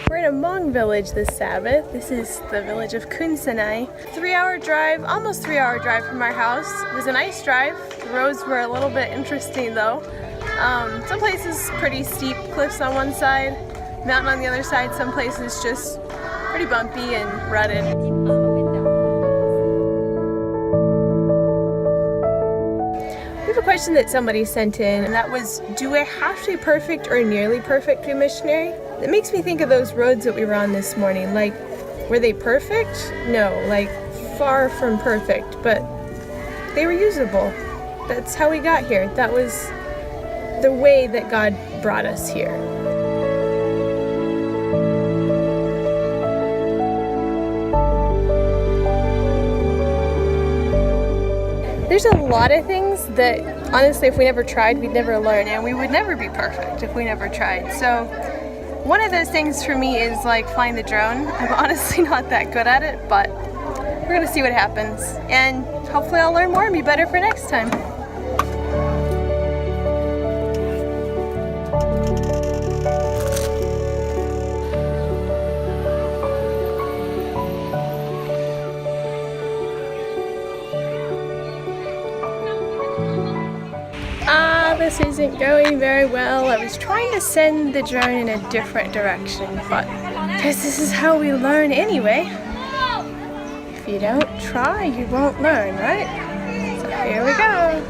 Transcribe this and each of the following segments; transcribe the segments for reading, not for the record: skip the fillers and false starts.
We're in a Hmong village this Sabbath. This is the village of Kunsanai. 3-hour drive, almost 3-hour drive from our house. It was a nice drive. The roads were a little bit interesting though. Some places pretty steep, cliffs on one side, mountain on the other side. Some places just pretty bumpy and rutted. We have a question that somebody sent in, and that was, do I have to be perfect or nearly perfect to be a missionary? It makes me think of those roads that we were on this morning. Like, were they perfect? No, like far from perfect, but they were usable. That's how we got here. That was the way that God brought us here. There's a lot of things that, honestly, if we never tried, we'd never learn, and we would never be perfect if we never tried. So one of those things for me is like flying the drone. I'm honestly not that good at it, but we're gonna see what happens. And hopefully I'll learn more and be better for next time. This isn't going very well. I was trying to send the drone in a different direction, but because this is how we learn anyway. If you don't try, you won't learn, right? So here we go.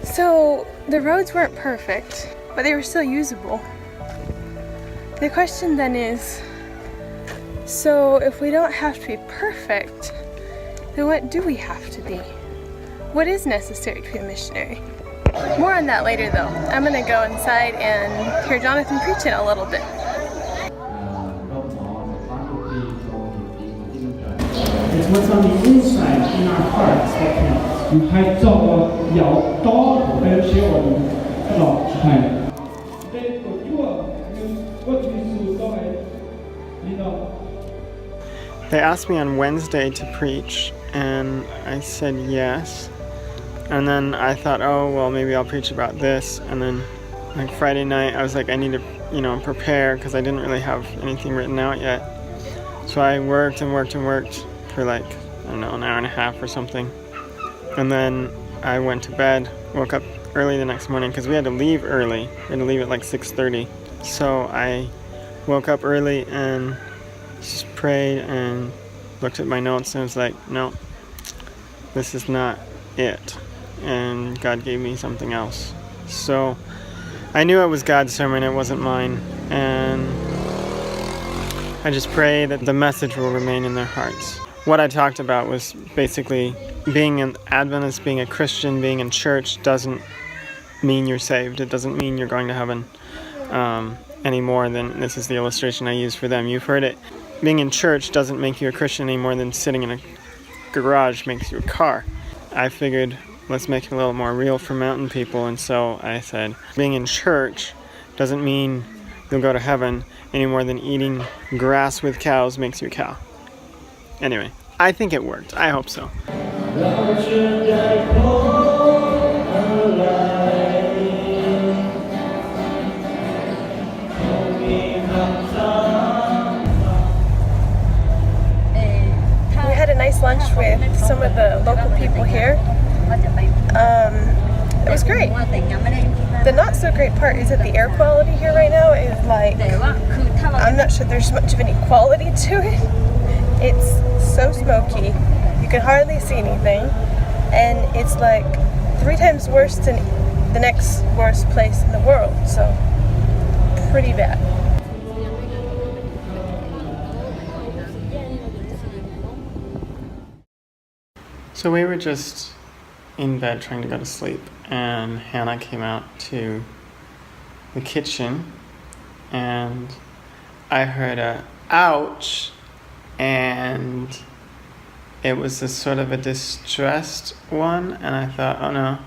So the roads weren't perfect, but they were still usable. The question then is, so if we don't have to be perfect, then what do we have to be? What is necessary to be a missionary? More on that later though. I'm gonna go inside and hear Jonathan preach in a little bit. It's what's on the inside in our hearts that counts. 係作有多同嘅小我哋落係。呢個我主都係呢度。They asked me on Wednesday to preach, and I said yes. And then I thought, oh, well, maybe I'll preach about this. And then, like Friday night, I was like, I need to, prepare because I didn't really have anything written out yet. So I worked and worked and worked for like, I don't know, an hour and a half or something. And then I went to bed, woke up early the next morning because we had to leave early. We had to leave at like 6:30. So I woke up early and just prayed and looked at my notes and was like, no, this is not it. And God gave me something else. So I knew it was God's sermon, it wasn't mine. And I just pray that the message will remain in their hearts. What I talked about was basically being an Adventist, being a Christian, being in church doesn't mean you're saved. It doesn't mean you're going to heaven any more than, this is the illustration I use for them. You've heard it. Being in church doesn't make you a Christian any more than sitting in a garage makes you a car. I figured, let's make it a little more real for mountain people, and so I said, being in church doesn't mean you'll go to heaven any more than eating grass with cows makes you a cow. Anyway, I think it worked. I hope so. We had a nice lunch with some of the local people here. It was great. The not so great part is that the air quality here right now is like, I'm not sure there's much of any quality to it. It's so smoky, you can hardly see anything, and it's like 3 times worse than the next worst place in the world, so pretty bad. So we were just in bed trying to go to sleep, and Hannah came out to the kitchen, and I heard a ouch, and it was a sort of a distressed one, and I thought, oh no.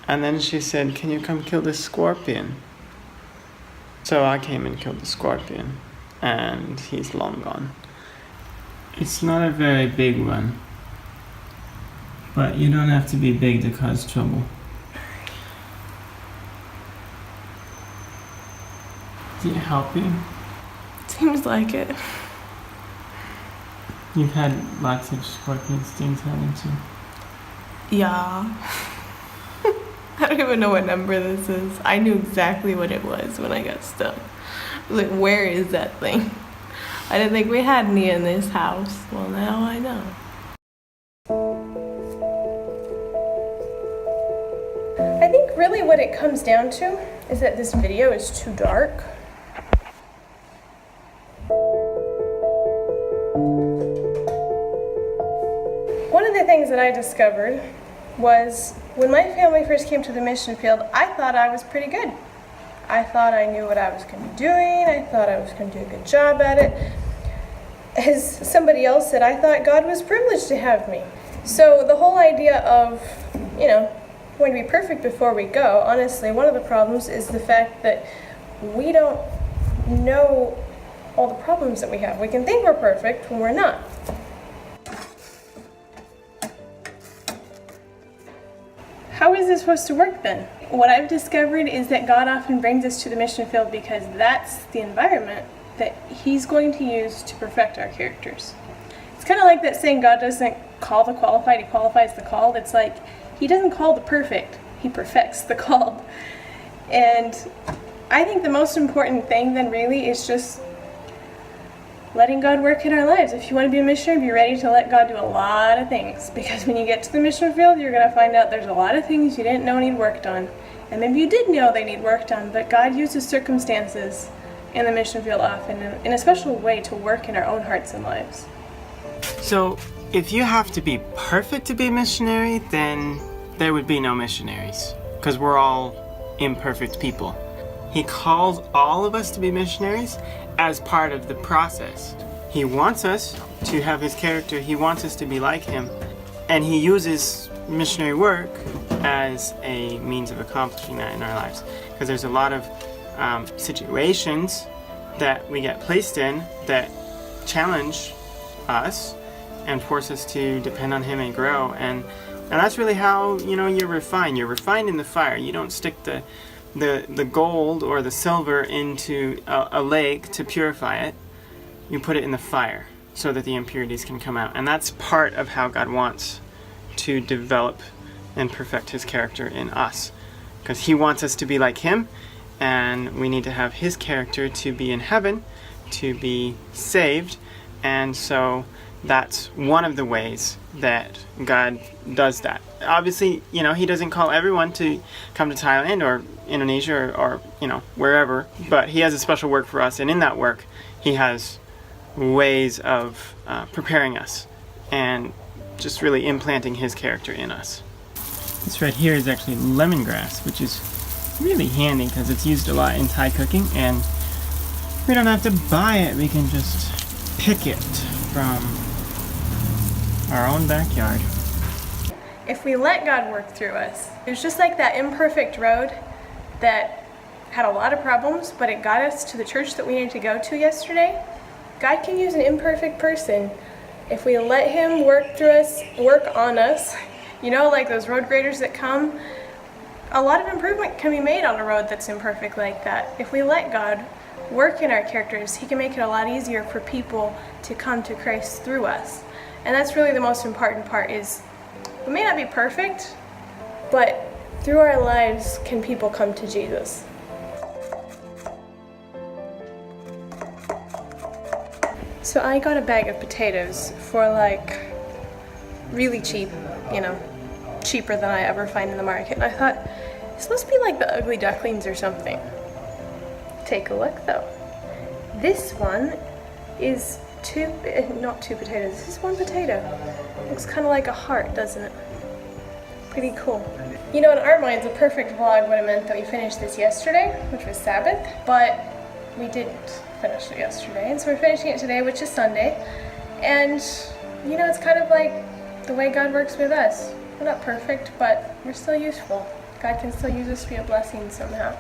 And then she said, can you come kill this scorpion? So I came and killed the scorpion, and he's long gone. It's not a very big one, but you don't have to be big to cause trouble. Did it help you? Seems like it. You've had lots of scorpion stings, haven't you? Yeah. I don't even know what number this is. I knew exactly what it was when I got stung. I was like, where is that thing? I didn't think we had any in this house. Well, now I know. I think really what it comes down to is that this video is too dark. One of the things that I discovered was when my family first came to the mission field, I thought I was pretty good. I thought I knew what I was going to be doing. I thought I was going to do a good job at it. As somebody else said, I thought God was privileged to have me. So the whole idea of, going to be perfect before we go, honestly, one of the problems is the fact that we don't know all the problems that we have. We can think we're perfect when we're not. How is this supposed to work then? What I've discovered is that God often brings us to the mission field because that's the environment that He's going to use to perfect our characters. It's kind of like that saying, God doesn't call the qualified, He qualifies the called. It's like He doesn't call the perfect, He perfects the called. And I think the most important thing then really is just letting God work in our lives. If you want to be a missionary, be ready to let God do a lot of things. Because when you get to the mission field, you're going to find out there's a lot of things you didn't know need work done. And maybe you did know they need work done, but God uses circumstances in the mission field often in a special way to work in our own hearts and lives. So, if you have to be perfect to be a missionary, then there would be no missionaries, because we're all imperfect people. He calls all of us to be missionaries as part of the process. He wants us to have His character, He wants us to be like Him, and He uses missionary work as a means of accomplishing that in our lives. Because there's a lot of situations that we get placed in that challenge us and force us to depend on Him and grow. And that's really how, you're refined. You're refined in the fire. You don't stick the gold or the silver into a lake to purify it. You put it in the fire so that the impurities can come out. And that's part of how God wants to develop and perfect His character in us. Because He wants us to be like Him, and we need to have His character to be in heaven, to be saved. And so that's one of the ways that God does that. Obviously, He doesn't call everyone to come to Thailand or Indonesia or wherever, but He has a special work for us, and in that work He has ways of preparing us and just really implanting His character in us. This right here is actually lemongrass, which is really handy because it's used a lot in Thai cooking, and we don't have to buy it. We can just pick it from our own backyard. If we let God work through us, it was just like that imperfect road that had a lot of problems, but it got us to the church that we needed to go to yesterday. God can use an imperfect person if we let Him work through us, work on us. Like those road graders that come, a lot of improvement can be made on a road that's imperfect like that. If we let God work in our characters, He can make it a lot easier for people to come to Christ through us. And that's really the most important part, is we may not be perfect, but through our lives can people come to Jesus. So I got a bag of potatoes for really cheap, cheaper than I ever find in the market. And I thought, this must be like the ugly ducklings or something. Take a look though. This one is not two potatoes, this is one potato. Looks kind of like a heart, doesn't it? Pretty cool. In our minds, a perfect vlog would have meant that we finished this yesterday, which was Sabbath, but we didn't finish it yesterday, and so we're finishing it today, which is Sunday. And it's kind of like the way God works with us. We're not perfect, but we're still useful. God can still use us to be a blessing somehow.